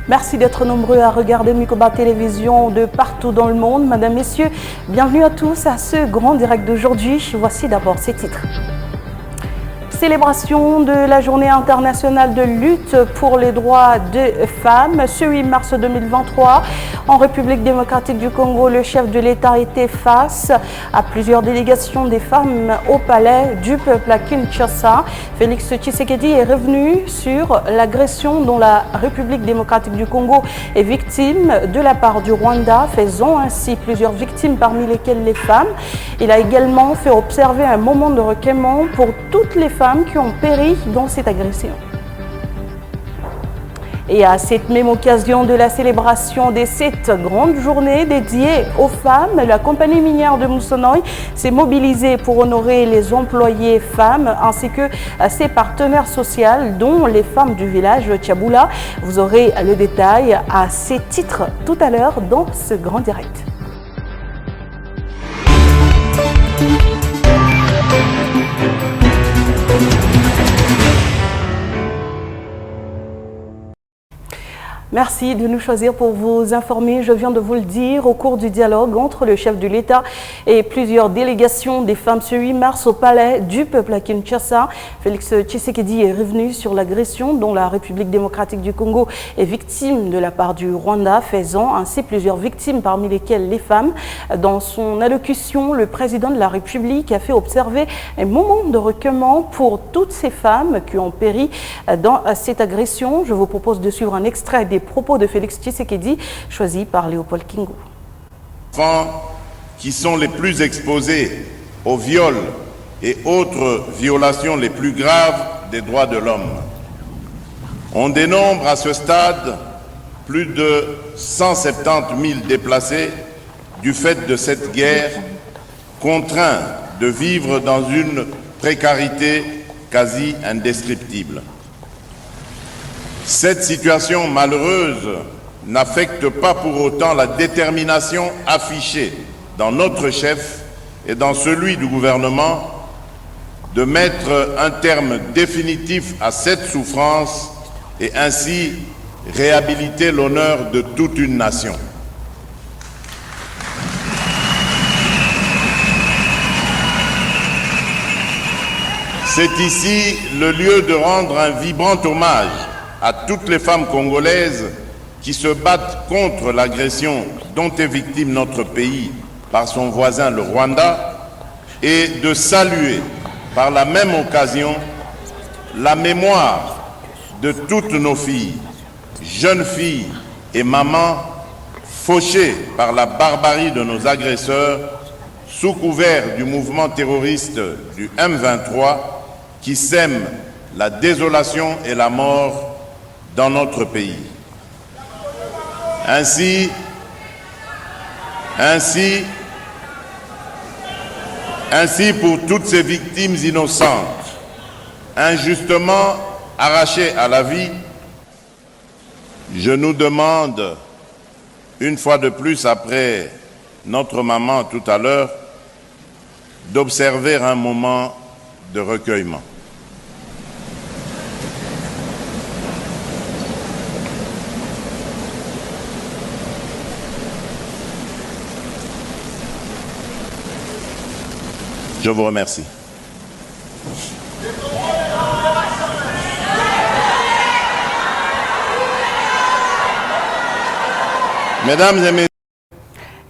Merci d'être nombreux à regarder Mikoba Télévision de partout dans le monde. Madame, Messieurs, bienvenue à tous à ce grand direct d'aujourd'hui. Voici d'abord ces titres. Célébration de la journée internationale de lutte pour les droits des femmes. Ce 8 mars 2023, en République démocratique du Congo, le chef de l'État était face à plusieurs délégations des femmes au palais du peuple à Kinshasa. Félix Tshisekedi est revenu sur l'agression dont la République démocratique du Congo est victime de la part du Rwanda, faisant ainsi plusieurs victimes parmi lesquelles les femmes. Il a également fait observer un moment de recueillement pour toutes les femmes qui ont péri dans cette agression. Et à cette même occasion de la célébration de cette grande journée dédiée aux femmes, la compagnie minière de Moussonoï s'est mobilisée pour honorer les employés femmes ainsi que ses partenaires sociaux, dont les femmes du village Tchaboula. Vous aurez le détail à ces titres tout à l'heure dans ce grand direct. Merci de nous choisir pour vous informer. Je viens de vous le dire, au cours du dialogue entre le chef de l'État et plusieurs délégations des femmes ce 8 mars au palais du peuple à Kinshasa, Félix Tshisekedi est revenu sur l'agression dont la République démocratique du Congo est victime de la part du Rwanda, faisant ainsi plusieurs victimes parmi lesquelles les femmes. Dans son allocution, le président de la République a fait observer un moment de recueillement pour toutes ces femmes qui ont péri dans cette agression. Je vous propose de suivre un extrait des propos de Félix Tshisekedi, choisi par Léopold Kingu. Les enfants qui sont les plus exposés aux viols et autres violations les plus graves des droits de l'homme. On dénombre à ce stade plus de 170 000 déplacés du fait de cette guerre, contraints de vivre dans une précarité quasi indescriptible. Cette situation malheureuse n'affecte pas pour autant la détermination affichée dans notre chef et dans celui du gouvernement de mettre un terme définitif à cette souffrance et ainsi réhabiliter l'honneur de toute une nation. C'est ici le lieu de rendre un vibrant hommage à toutes les femmes congolaises qui se battent contre l'agression dont est victime notre pays par son voisin le Rwanda et de saluer par la même occasion la mémoire de toutes nos filles, jeunes filles et mamans fauchées par la barbarie de nos agresseurs sous couvert du mouvement terroriste du M23 qui sème la désolation et la mort dans notre pays. Ainsi pour toutes ces victimes innocentes, injustement arrachées à la vie, je nous demande, une fois de plus après notre maman tout à l'heure, d'observer un moment de recueillement. Je vous remercie. Mesdames et messieurs,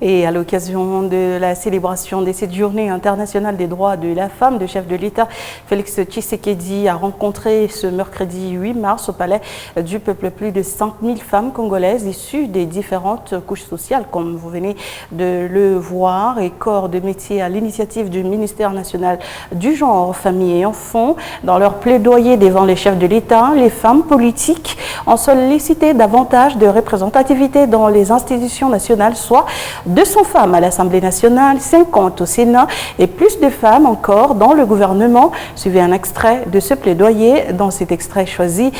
Et à l'occasion de la célébration de cette journée internationale des droits de la femme, le chef de l'État, Félix Tshisekedi, a rencontré ce mercredi 8 mars au palais du peuple plus de 5000 femmes congolaises issues des différentes couches sociales, comme vous venez de le voir, et corps de métier à l'initiative du ministère national du genre, famille et enfants. Dans leur plaidoyer devant les chefs de l'État, les femmes politiques ont sollicité davantage de représentativité dans les institutions nationales, soit 200 femmes à l'Assemblée nationale, 50 au Sénat et plus de femmes encore dans le gouvernement. Suivez un extrait de ce plaidoyer dans cet extrait choisi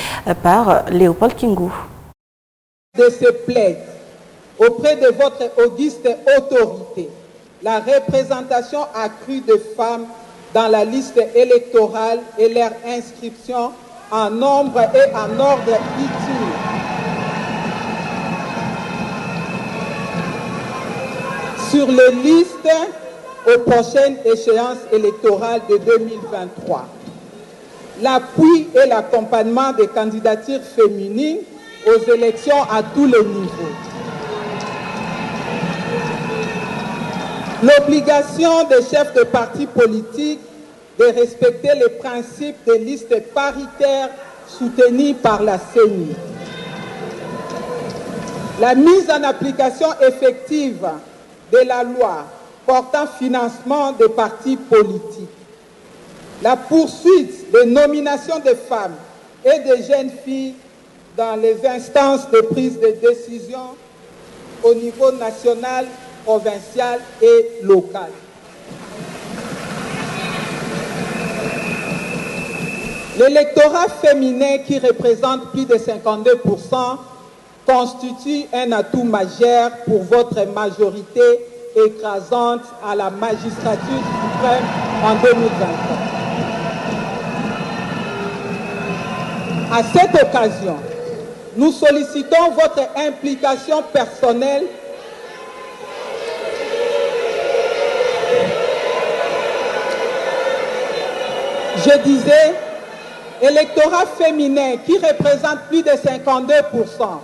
par Léopold Kingu. De se plaide auprès de votre auguste autorité la représentation accrue de femmes dans la liste électorale et leur inscription en nombre et en ordre utile sur les listes aux prochaines échéances électorales de 2023. L'appui et l'accompagnement des candidatures féminines aux élections à tous les niveaux. L'obligation des chefs de partis politiques de respecter les principes des listes paritaires soutenus par la CENI. La mise en application effective de la loi portant financement des partis politiques. La poursuite des nominations de femmes et de jeunes filles dans les instances de prise de décision au niveau national, provincial et local. L'électorat féminin qui représente plus de 52% constitue un atout majeur pour votre majorité écrasante à la magistrature suprême en 2023. À cette occasion, nous sollicitons votre implication personnelle je disais, l'électorat féminin qui représente plus de 52%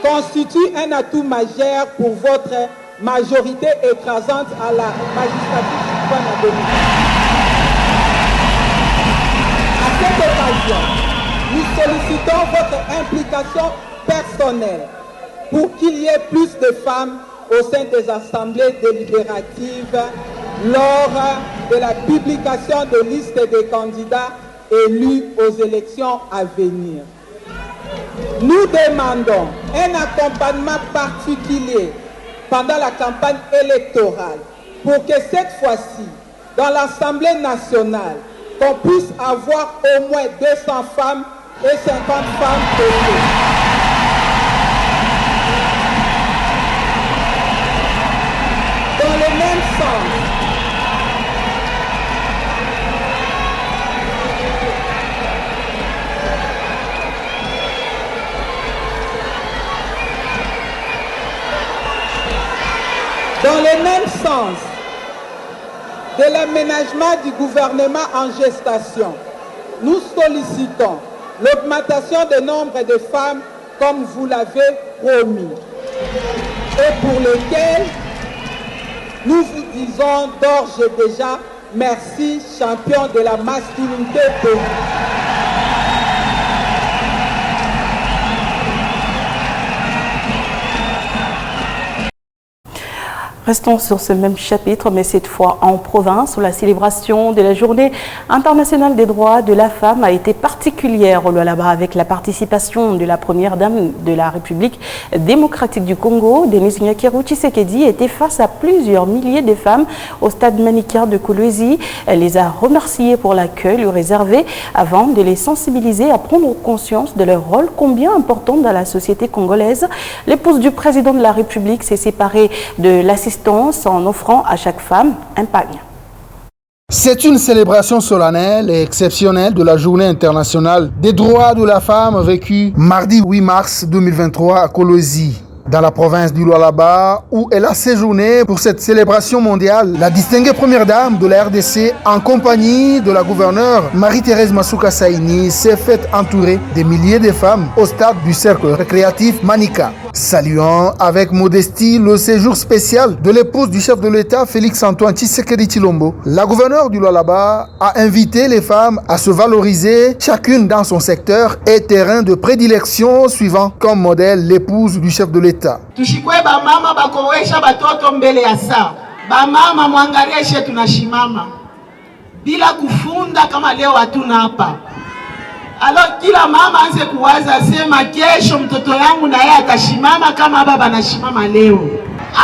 constitue un atout majeur pour votre majorité écrasante à la magistrature suprême en 2023. À cette occasion, nous sollicitons votre implication personnelle pour qu'il y ait plus de femmes au sein des assemblées délibératives lors de la publication de listes des candidats élus aux élections à venir. Nous demandons un accompagnement particulier pendant la campagne électorale pour que cette fois-ci, dans l'Assemblée nationale, qu'on puisse avoir au moins 200 femmes et 50 femmes votées. Dans le même sens, de l'aménagement du gouvernement en gestation, nous sollicitons l'augmentation du nombre de femmes comme vous l'avez promis et pour lesquelles nous vous disons d'ores et déjà merci, champion de la masculinité politique. Restons sur ce même chapitre, mais cette fois en province, où la célébration de la Journée internationale des droits de la femme a été particulière au Lualaba avec la participation de la première dame de la République démocratique du Congo, Denise Nyakeru Tshisekedi, était face à plusieurs milliers de femmes au stade Manika de Kolwezi. Elle les a remerciées pour l'accueil lui réservé avant de les sensibiliser à prendre conscience de leur rôle combien important dans la société congolaise. L'épouse du président de la République s'est séparée de l'assistance en offrant à chaque femme un pagne. C'est une célébration solennelle et exceptionnelle de la Journée internationale des droits de la femme vécue mardi 8 mars 2023 à Kolwezi, dans la province du Lualaba, où elle a séjourné pour cette célébration mondiale. La distinguée première dame de la RDC, en compagnie de la gouverneure Marie-Thérèse Masuka Saini, s'est faite entourer des milliers de femmes au stade du cercle récréatif Manika. Saluant avec modestie le séjour spécial de l'épouse du chef de l'État, Félix-Antoine Tshisekedi Tshilombo, la gouverneure du Lualaba a invité les femmes à se valoriser chacune dans son secteur et terrain de prédilection, suivant comme modèle l'épouse du chef de l'État. Tushikwe ba mama bakowesha batoto mbele ya saa. Ba mama mwangalie tunashimama. Bila kufunda kama leo hatuna hapa. Alo kila mama anze kuwaza sema kesho mtoto yangu na yeye atashimama kama baba anashimama leo.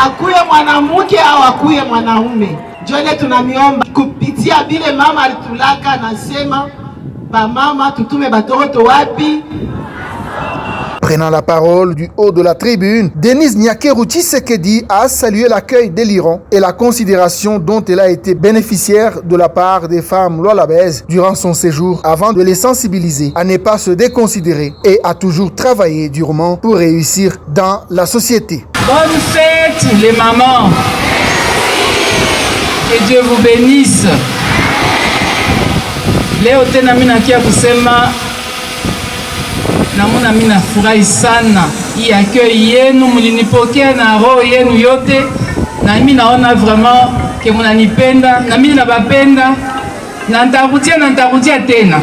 Akuye mwanamke au akuye mwanaume. Njoo tunamiomba kupitia vile mama alitulaka nasema ba mama tutume batoto wapi? Prenant la parole du haut de la tribune, Denise Nyakeru Tshisekedi a salué l'accueil délirant et la considération dont elle a été bénéficiaire de la part des femmes lualabaises durant son séjour, avant de les sensibiliser à ne pas se déconsidérer et à toujours travailler durement pour réussir dans la société. Bonne fête les mamans! Que Dieu vous bénisse. Leo tena mimi nakia kusema namuna mimi nafurahi sana hii accueil yenu, mlinipokea na roho yenu yote, na mimi naona vraiment que mnanipenda na mimi nabapenda, na nitarudia tena.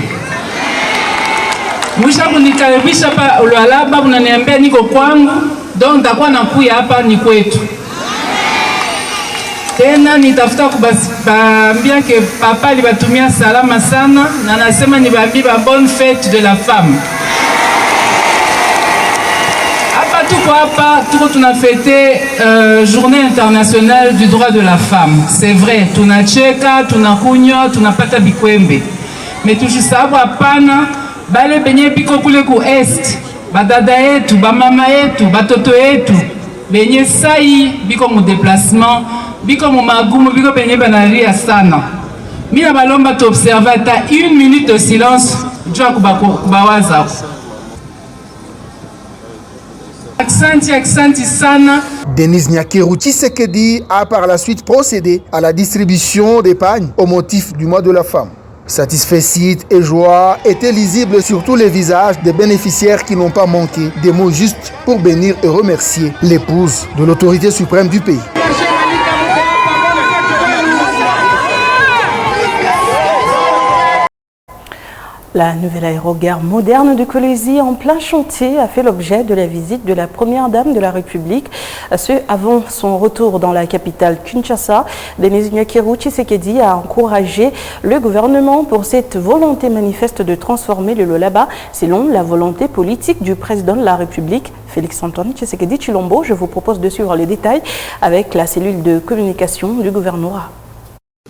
Mwisha kunikaribisha pa Lualaba, mnaniambia niko kwangu, donc nitakuwa nakuya hapa ni kwetu. Tena nitafuta kubambia ke papa alibatumia salama sana, na nasema nibambie ba bonne fête de la femme. Hapa tuko tunafete journée internationale du droit de la femme. C'est vrai, tunacheka, tunakunywa, tunapata bikwembe. Mais tushisabu hapana bale benye biko kule ku est, badada yetu, bamama yetu, batoto yetu, benye sai biko mu déplacement, biko mu magumu, biko benye banalia sana. Mina balomba tu observer ata 1 minute de silence jua kubawaza. Aksanti sana. Denis Nyakeru Tshisekedi a par la suite procédé à la distribution d'épargne au motif du mois de la femme. Satisfecit et joie étaient lisibles sur tous les visages des bénéficiaires qui n'ont pas manqué des mots justes pour bénir et remercier l'épouse de l'autorité suprême du pays. La nouvelle aérogare moderne de Kolwezi en plein chantier a fait l'objet de la visite de la première dame de la République, ce avant son retour dans la capitale Kinshasa. Denis Nyakeru Tshisekedi a encouragé le gouvernement pour cette volonté manifeste de transformer le Lualaba selon la volonté politique du président de la République, Félix-Antoine Tshisekedi Tshilombo. Je vous propose de suivre les détails avec la cellule de communication du gouvernorat.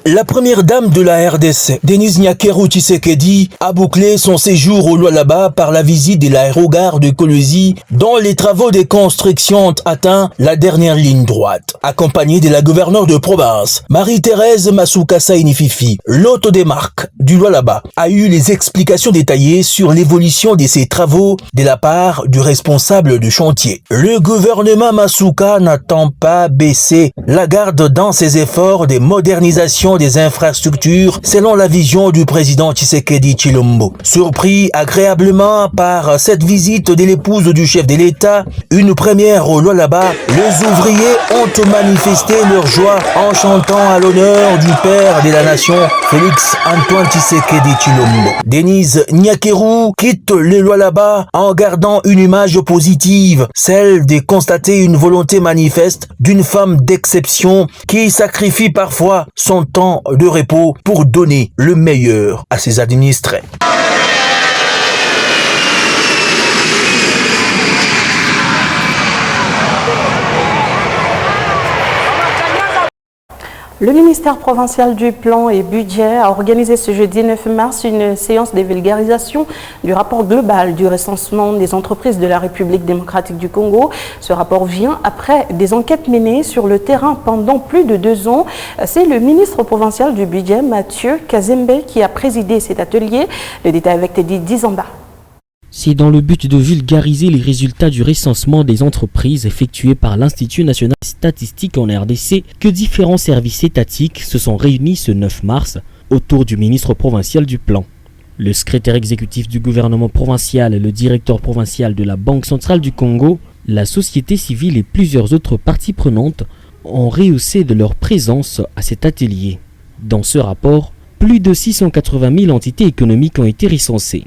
La première dame de la RDC, Denis Nyakeru Tshisekedi, a bouclé son séjour au Lualaba par la visite de l'aérogare de Kolwezi, dont les travaux de construction ont atteint la dernière ligne droite. Accompagnée de la gouverneure de province, Marie-Thérèse Masuka Sainififi, l'hôte des marques du Lualaba, a eu les explications détaillées sur l'évolution de ces travaux de la part du responsable du chantier. Le gouvernement Masuka n'attend pas baisser la garde dans ses efforts de modernisation des infrastructures selon la vision du président Tshisekedi Tshilombo. Surpris agréablement par cette visite de l'épouse du chef de l'État, une première au Lualaba, les ouvriers ont manifesté leur joie en chantant à l'honneur du père de la nation, Félix-Antoine Tshisekedi Tshilombo. Denise Nyakeru quitte le Lualaba en gardant une image positive, celle de constater une volonté manifeste d'une femme d'exception qui sacrifie parfois son temps de repos pour donner le meilleur à ses administrés. Le ministère provincial du Plan et Budget a organisé ce jeudi 9 mars une séance de vulgarisation du rapport global du recensement des entreprises de la République démocratique du Congo. Ce rapport vient après des enquêtes menées sur le terrain pendant plus de 2 ans. C'est le ministre provincial du Budget, Mathieu Kazembe, qui a présidé cet atelier. Le détail avec Teddy Dizamba. C'est dans le but de vulgariser les résultats du recensement des entreprises effectué par l'Institut national statistique en RDC que différents services étatiques se sont réunis ce 9 mars autour du ministre provincial du Plan. Le secrétaire exécutif du gouvernement provincial et le directeur provincial de la Banque centrale du Congo, la société civile et plusieurs autres parties prenantes ont rehaussé de leur présence à cet atelier. Dans ce rapport, plus de 680 000 entités économiques ont été recensées.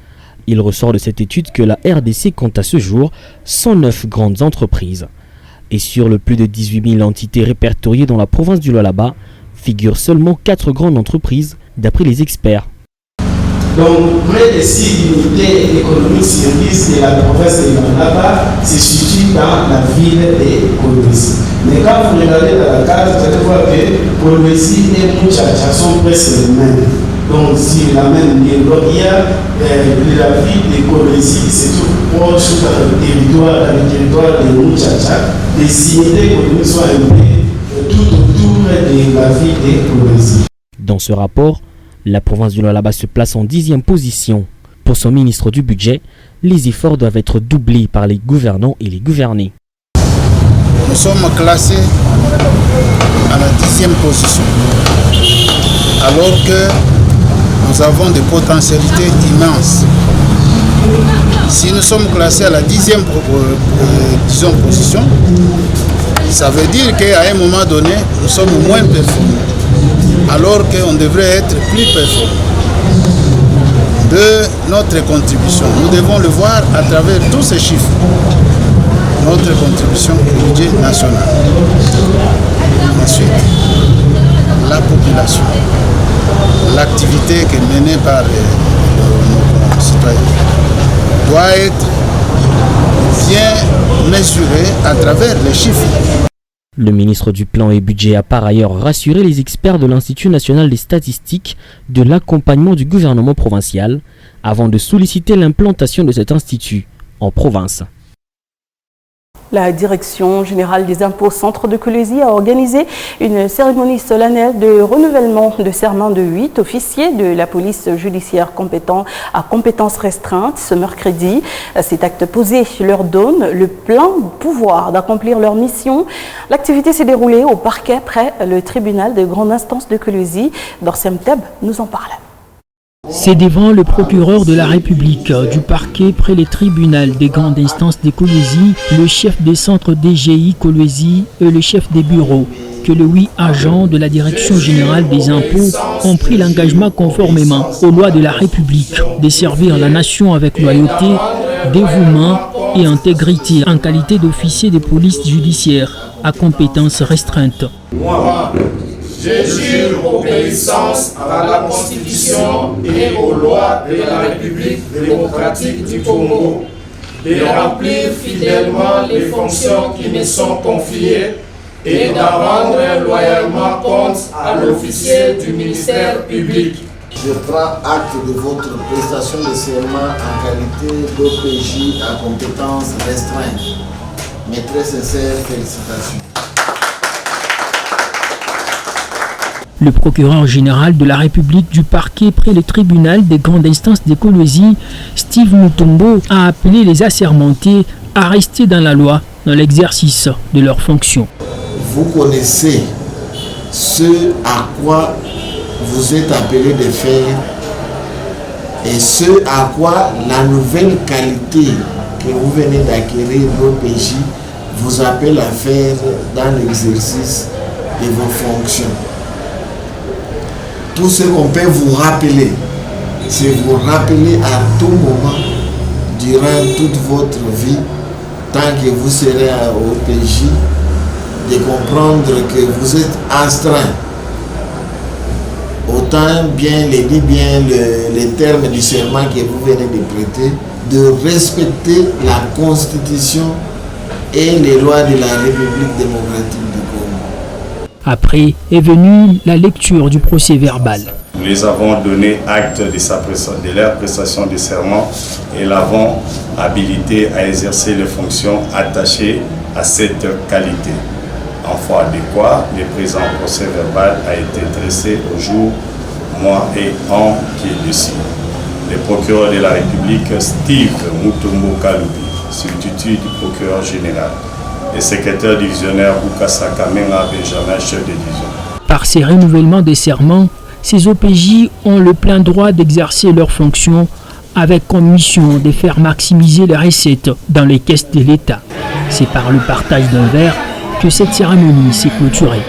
Il ressort de cette étude que la RDC compte à ce jour 109 grandes entreprises. Et sur le plus de 18 000 entités répertoriées dans la province du Lualaba, figurent seulement 4 grandes entreprises d'après les experts. Donc, près de 6 unités économiques services de la province de Lualaba se situent dans la ville de Kolwezi. Mais quand vous regardez dans la carte, vous allez voir que Kolwezi et Muchacha sont presque les mêmes. Donc, si la même ligne, il y a la ville de Kolwezi qui se trouve proche dans le territoire de Muchacha. Les unités économiques sont un peu tout autour de la ville de Kolwezi. Dans ce rapport, la province du Lualaba se place en 10e position. Pour son ministre du Budget, les efforts doivent être doublés par les gouvernants et les gouvernés. Nous sommes classés à la 10e position. alors que nous avons des potentialités immenses. Si nous sommes classés à la 10e position, ça veut dire qu'à un moment donné, nous sommes moins performants, alors qu'on devrait être plus performants. De notre contribution, nous devons le voir à travers tous ces chiffres. Notre contribution au budget national. Ensuite, la population, l'activité qui est menée par nos citoyens doit être bien mesurée à travers les chiffres. Le ministre du Plan et Budget a par ailleurs rassuré les experts de l'Institut national des statistiques de l'accompagnement du gouvernement provincial avant de solliciter l'implantation de cet institut en province. La Direction générale des impôts Centre de Colosie a organisé une cérémonie solennelle de renouvellement de serment de 8 officiers de la police judiciaire compétents à compétences restreintes ce mercredi. Cet acte posé leur donne le plein pouvoir d'accomplir leur mission. L'activité s'est déroulée au parquet près le tribunal de grande instance de Colosie. Dorsem Teb nous en parle. C'est devant le procureur de la République du parquet près les tribunaux des grandes instances de Colosie, le chef des centres DGI Colosie et le chef des bureaux que les 8 agents de la Direction générale des impôts ont pris l'engagement conformément aux lois de la République de servir la nation avec loyauté, dévouement et intégrité en qualité d'officier de police judiciaire à compétences restreintes. Je jure obéissance à la Constitution et aux lois de la République démocratique du Congo, de remplir fidèlement les fonctions qui me sont confiées et d'en rendre loyalement compte à l'officier du ministère public. Je prends acte de votre prestation de serment en qualité d'OPJ à compétences restreintes. Mes très sincères félicitations. Le procureur général de la République du parquet près le tribunal des grandes instances de Colosie, Steve Mutombo, a appelé les assermentés à rester dans la loi dans l'exercice de leurs fonctions. Vous connaissez ce à quoi vous êtes appelés de faire et ce à quoi la nouvelle qualité que vous venez d'acquérir l'OPJ vous appelle à faire dans l'exercice de vos fonctions. Tout ce qu'on peut vous rappeler, c'est vous rappeler à tout moment, durant toute votre vie, tant que vous serez au OPJ, de comprendre que vous êtes astreint. Autant bien les termes du serment que vous venez de prêter, de respecter la Constitution et les lois de la République démocratique du Congo. Après est venue la lecture du procès verbal. Nous les avons donné acte de leur prestation de serment et l'avons habilité à exercer les fonctions attachées à cette qualité. En foi adéquat, le présent procès verbal a été dressé au jour, mois et an qui est dessus. Le procureur de la République, Steve Mutombo Kaloubi, substitut du procureur général, et secrétaire divisionnaire Bukasa Kamenga Benjamin, chef de division. Par ces renouvellements des serments, ces OPJ ont le plein droit d'exercer leurs fonctions avec comme mission de faire maximiser les recettes dans les caisses de l'État. C'est par le partage d'un verre que cette cérémonie s'est clôturée.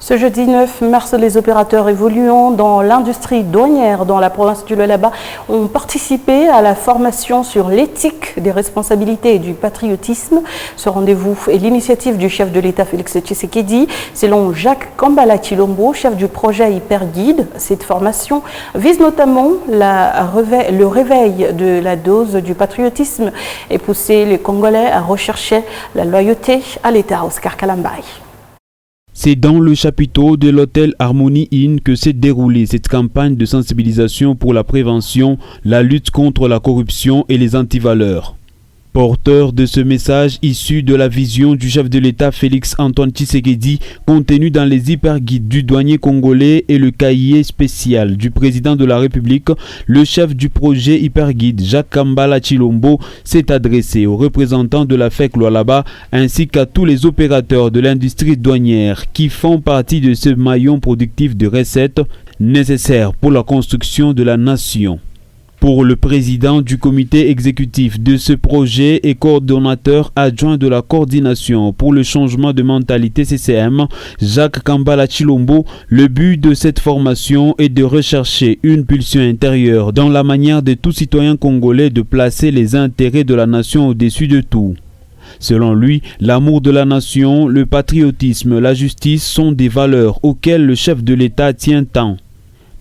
Ce jeudi 9 mars, les opérateurs évoluant dans l'industrie douanière dans la province du Lualaba ont participé à la formation sur l'éthique des responsabilités et du patriotisme. Ce rendez-vous est l'initiative du chef de l'État Félix Tshisekedi. Selon Jacques Kambala Chilombo, chef du projet Hyperguide, cette formation vise notamment le réveil de la dose du patriotisme et pousser les Congolais à rechercher la loyauté à l'État. Oscar Kalambay. C'est dans le chapiteau de l'hôtel Harmony Inn que s'est déroulée cette campagne de sensibilisation pour la prévention, la lutte contre la corruption et les antivaleurs. Porteur de ce message issu de la vision du chef de l'État Félix Antoine Tshisekedi, contenu dans les hyperguides du douanier congolais et le cahier spécial du président de la République, le chef du projet hyperguide Jacques Kambala Chilombo s'est adressé aux représentants de la FEC Lualaba ainsi qu'à tous les opérateurs de l'industrie douanière qui font partie de ce maillon productif de recettes. nécessaires pour la construction de la nation. Pour le président du comité exécutif de ce projet et coordonnateur adjoint de la coordination pour le changement de mentalité CCM, Jacques Kambala Chilombo, le but de cette formation est de rechercher une pulsion intérieure dans la manière de tout citoyen congolais de placer les intérêts de la nation au-dessus de tout. Selon lui, l'amour de la nation, le patriotisme, la justice sont des valeurs auxquelles le chef de l'État tient tant.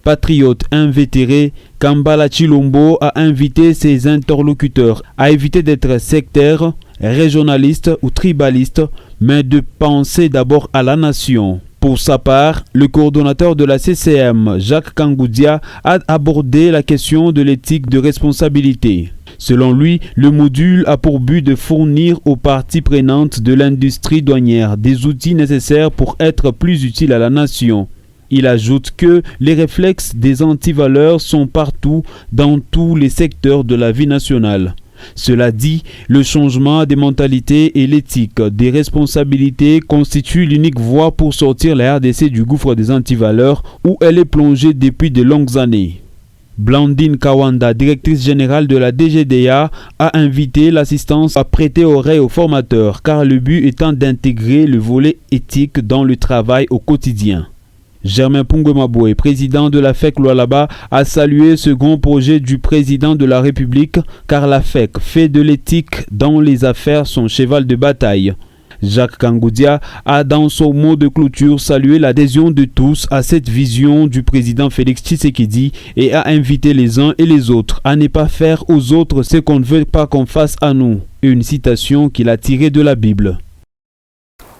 Patriote invétéré, Kambala Chilombo a invité ses interlocuteurs à éviter d'être sectaires, régionalistes ou tribalistes, mais de penser d'abord à la nation. Pour sa part, le coordonnateur de la CCM, Jacques Kangoudia, a abordé la question de l'éthique de responsabilité. Selon lui, le module a pour but de fournir aux parties prenantes de l'industrie douanière des outils nécessaires pour être plus utiles à la nation. Il ajoute que les réflexes des antivaleurs sont partout dans tous les secteurs de la vie nationale. Cela dit, le changement des mentalités et l'éthique des responsabilités constituent l'unique voie pour sortir la RDC du gouffre des antivaleurs où elle est plongée depuis de longues années. Blandine Kawanda, directrice générale de la DGDA, a invité l'assistance à prêter oreille aux formateurs car le but étant d'intégrer le volet éthique dans le travail au quotidien. Germain Pungwemaboué, président de la FEC Lualaba, a salué ce grand projet du président de la République car la FEC fait de l'éthique dans les affaires son cheval de bataille. Jacques Kangoudia a dans son mot de clôture salué l'adhésion de tous à cette vision du président Félix Tshisekedi et a invité les uns et les autres à ne pas faire aux autres ce qu'on ne veut pas qu'on fasse à nous. Une citation qu'il a tirée de la Bible.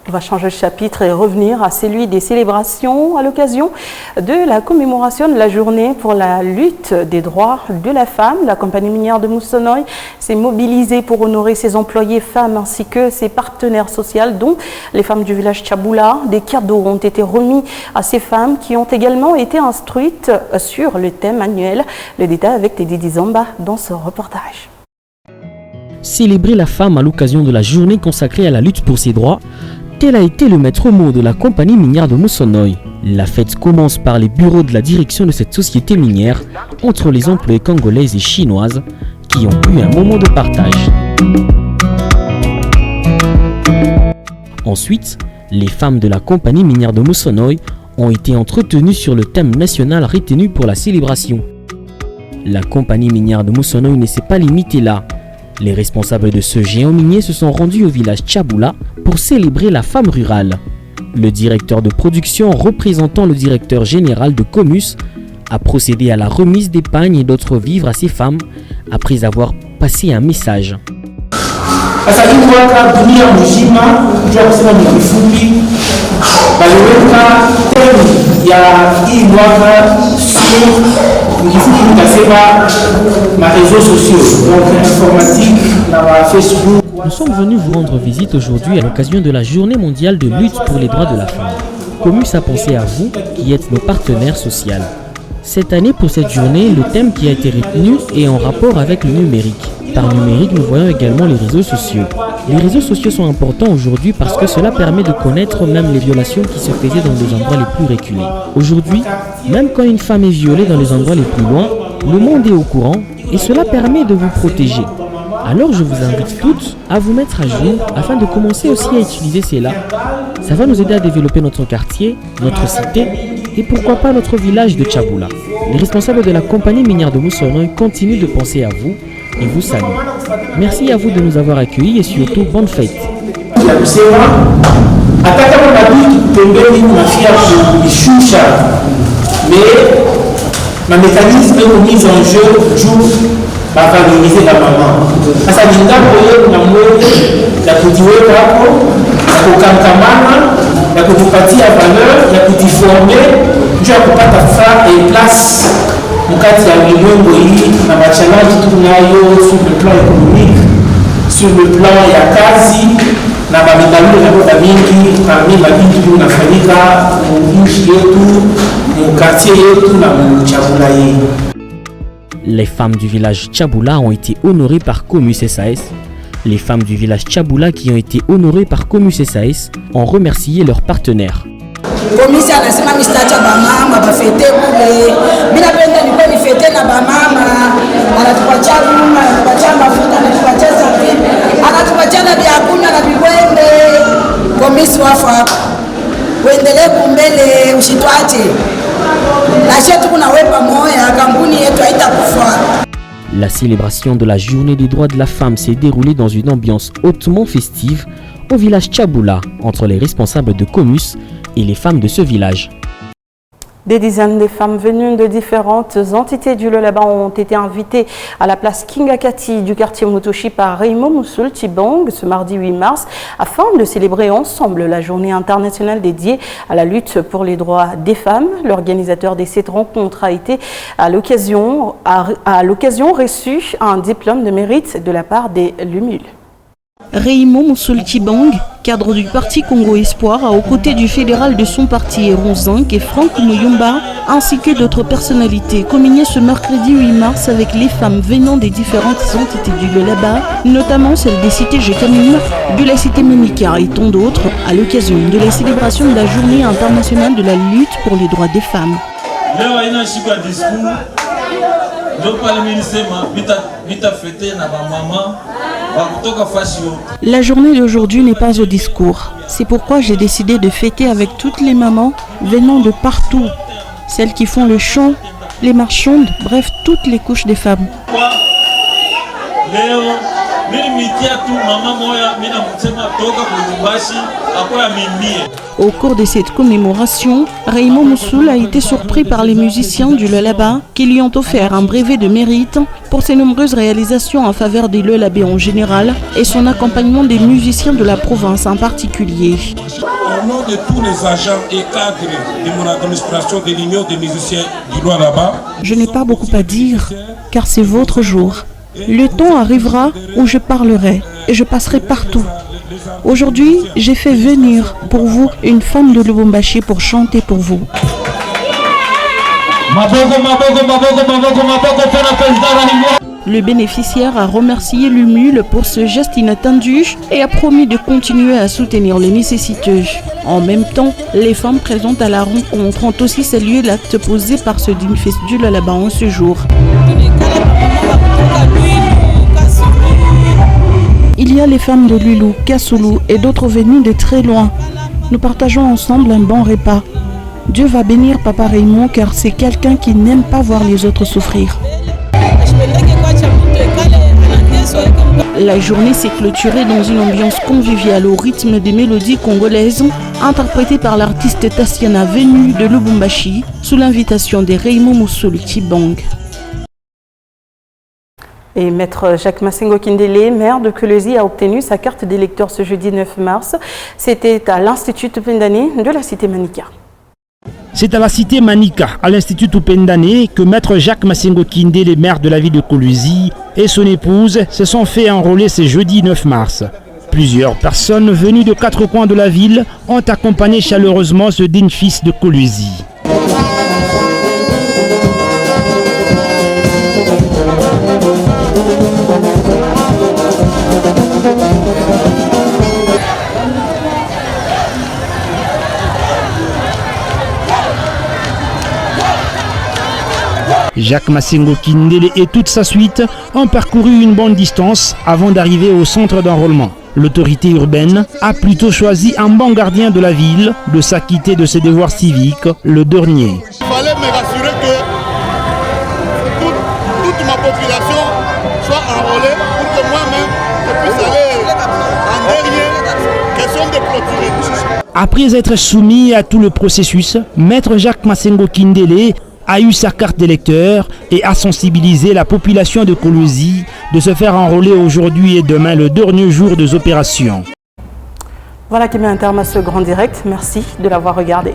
On va changer de chapitre et revenir à celui des célébrations à l'occasion de la commémoration de la journée pour la lutte des droits de la femme. La compagnie minière de Moussonoï s'est mobilisée pour honorer ses employés femmes ainsi que ses partenaires sociaux, dont les femmes du village Tchaboula. Des cadeaux ont été remis à ces femmes qui ont également été instruites sur le thème annuel. Le détail avec Teddy Dizamba dans ce reportage. Célébrer la femme à l'occasion de la journée consacrée à la lutte pour ses droits, tel a été le maître mot de la compagnie minière de Moussonoï. La fête commence par les bureaux de la direction de cette société minière entre les employés congolaises et chinoises qui ont eu un moment de partage. Ensuite, les femmes de la compagnie minière de Moussonoï ont été entretenues sur le thème national retenu pour la célébration. La compagnie minière de Moussonoï ne s'est pas limitée là. Les responsables de ce géant minier se sont rendus au village Tchaboula pour célébrer la femme rurale. Le directeur de production, représentant le directeur général de Comus, a procédé à la remise des pagnes et d'autres vivres à ces femmes après avoir passé un message. Nous sommes venus vous rendre visite aujourd'hui à l'occasion de la journée mondiale de lutte pour les droits de la femme. Comus a pensé à vous qui êtes nos partenaires sociaux. Cette année, pour cette journée, le thème qui a été retenu est en rapport avec le numérique. Par numérique, nous voyons également les réseaux sociaux. Les réseaux sociaux sont importants aujourd'hui parce que cela permet de connaître même les violations qui se faisaient dans les endroits les plus reculés. Aujourd'hui, même quand une femme est violée dans les endroits les plus loin, le monde est au courant et cela permet de vous protéger. Alors je vous invite toutes à vous mettre à jour afin de commencer aussi à utiliser cela. Ça va nous aider à développer notre quartier, notre cité et pourquoi pas notre village de Tchaboula. Les responsables de la compagnie minière de Moussonoï continuent de penser à vous et vous saluent. Merci à vous de nous avoir accueillis et surtout bonne fête. Ma mécanisme est mis en jeu pour valoriser la maman. Parce que la kudiweka hapo, la kukamkamana, la kutupatia valeur, la kujiformer, ndio ya kupata faa et place mkati ya ulimwengu hii na machallenge tunayo sur le plan économique, sur le plan ya kazi na mabidalio na kwa mingi parmi mabintu tunafanyika nchi yetu. Les femmes du village Tchaboula ont été honorées par Comus SAS. Les femmes du village Tchaboula qui ont été honorées par Comus SAS ont remercié leurs partenaires. Commission nationale mistacha bamama bafete kule. Mina penda niko nifete na bamama. Anatupatia nyuma, anatupatia mafuta, anatupatia sabuni, anatupatia na biakunywa na bikwembe. Komisi wafa. Uendelee kumbele usitwache. Na shetu kuna wepa moya kampuni yetu haitakufa. La célébration de la journée des droits de la femme s'est déroulée dans une ambiance hautement festive au village Tchaboula, entre les responsables de Comus et les femmes de ce village. Des dizaines de femmes venues de différentes entités du Lualaba ont été invitées à la place Kingakati du quartier Motoshi par Raymond Moussoul Tshibong ce mardi 8 mars afin de célébrer ensemble la journée internationale dédiée à la lutte pour les droits des femmes. L'organisateur de cette rencontre a été à l'occasion reçu un diplôme de mérite de la part des LUMUL. Raymond Moussoul Tshibong, cadre du parti Congo Espoir, aux côtés du fédéral de son parti Héron Zinc et Franck Mouyumba, ainsi que d'autres personnalités, communiaient ce mercredi 8 mars avec les femmes venant des différentes entités du Lualaba, notamment celles des cités Jekamine, de la cité Ménika et tant d'autres, à l'occasion de la célébration de la journée internationale de la lutte pour les droits des femmes. La journée d'aujourd'hui n'est pas au discours. C'est pourquoi j'ai décidé de fêter avec toutes les mamans venant de partout. Celles qui font le chant, les marchandes, bref, toutes les couches des femmes. Au cours de cette commémoration, Raymond Moussoul a été surpris par les musiciens du Lualaba qui lui ont offert un brevet de mérite pour ses nombreuses réalisations en faveur des Lualabais en général et son accompagnement des musiciens de la province en particulier. Au nom de tous les agents et cadres de mon administration de l'Union des musiciens du Lualaba, je n'ai pas beaucoup à dire car c'est votre jour. Le temps arrivera où je parlerai et je passerai partout. Aujourd'hui, j'ai fait venir pour vous une femme de Lubumbashi pour chanter pour vous. Le bénéficiaire a remercié l'UMUL pour ce geste inattendu et a promis de continuer à soutenir les nécessiteux. En même temps, les femmes présentes à la rencontre ont aussi salué l'acte posé par ce Dinfest du Lualaba en ce jour. Il y a les femmes de Lulu, Kassoulou et d'autres venues de très loin. Nous partageons ensemble un bon repas. Dieu va bénir Papa Raymond car c'est quelqu'un qui n'aime pas voir les autres souffrir. La journée s'est clôturée dans une ambiance conviviale au rythme des mélodies congolaises interprétées par l'artiste Tassiana venue de Lubumbashi sous l'invitation de Raymond Moussoul Tshibong. Et Maître Jacques Massengo Kindele, maire de Kolwezi, a obtenu sa carte d'électeur ce jeudi 9 mars. C'était à l'Institut Tupendane de la cité Manika. C'est à la cité Manika, à l'Institut Tupendane, que Maître Jacques Massengo Kindele, maire de la ville de Kolwezi, et son épouse se sont fait enrôler ce jeudi 9 mars. Plusieurs personnes venues de 4 coins de la ville ont accompagné chaleureusement ce digne fils de Kolwezi. Jacques Massengo Kindele et toute sa suite ont parcouru une bonne distance avant d'arriver au centre d'enrôlement. L'autorité urbaine a plutôt choisi un bon gardien de la ville de s'acquitter de ses devoirs civiques, le dernier. Il fallait me rassurer que toute ma population soit enrôlée pour que moi-même je puisse aller en dernier, question de clôturer. Après être soumis à tout le processus, Maître Jacques Massengo Kindele a eu sa carte d'électeur et a sensibilisé la population de Kolwezi de se faire enrôler aujourd'hui et demain, le dernier jour des opérations. Voilà qui met un terme à ce grand direct. Merci de l'avoir regardé.